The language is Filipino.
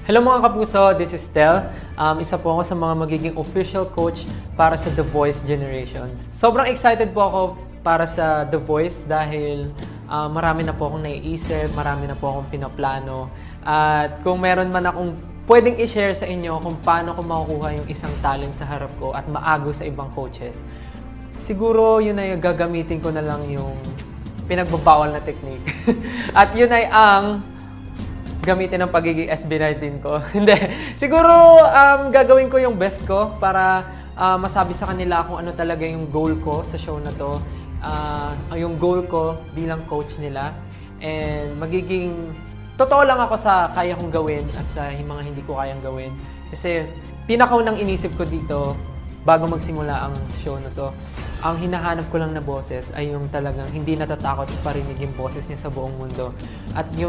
Hello mga kapuso, this is Tel. Isa po ako sa mga magiging official coach para sa The Voice Generations. Sobrang excited po ako para sa The Voice dahil marami na po akong naiisip, marami na po akong pinaplano. At kung meron man akong pwedeng i-share sa inyo kung paano ko makukuha yung isang talent sa harap ko at maago sa ibang coaches, siguro yun ay gagamitin ko na lang yung pinagbabawal na technique. At yun ay ang gamitin ng pagiging SB19 ko. Hindi. Siguro gagawin ko yung best ko para masabi sa kanila kung ano talaga yung goal ko sa show na to. Yung goal ko bilang coach nila. And magiging totoo lang ako sa kaya kong gawin at sa mga hindi ko kayang gawin. Kasi pinakaunang inisip ko dito bago magsimula ang show na to, ang hinahanap ko lang na boses ay yung talagang hindi natatakot parinig yung boses niya sa buong mundo. At yung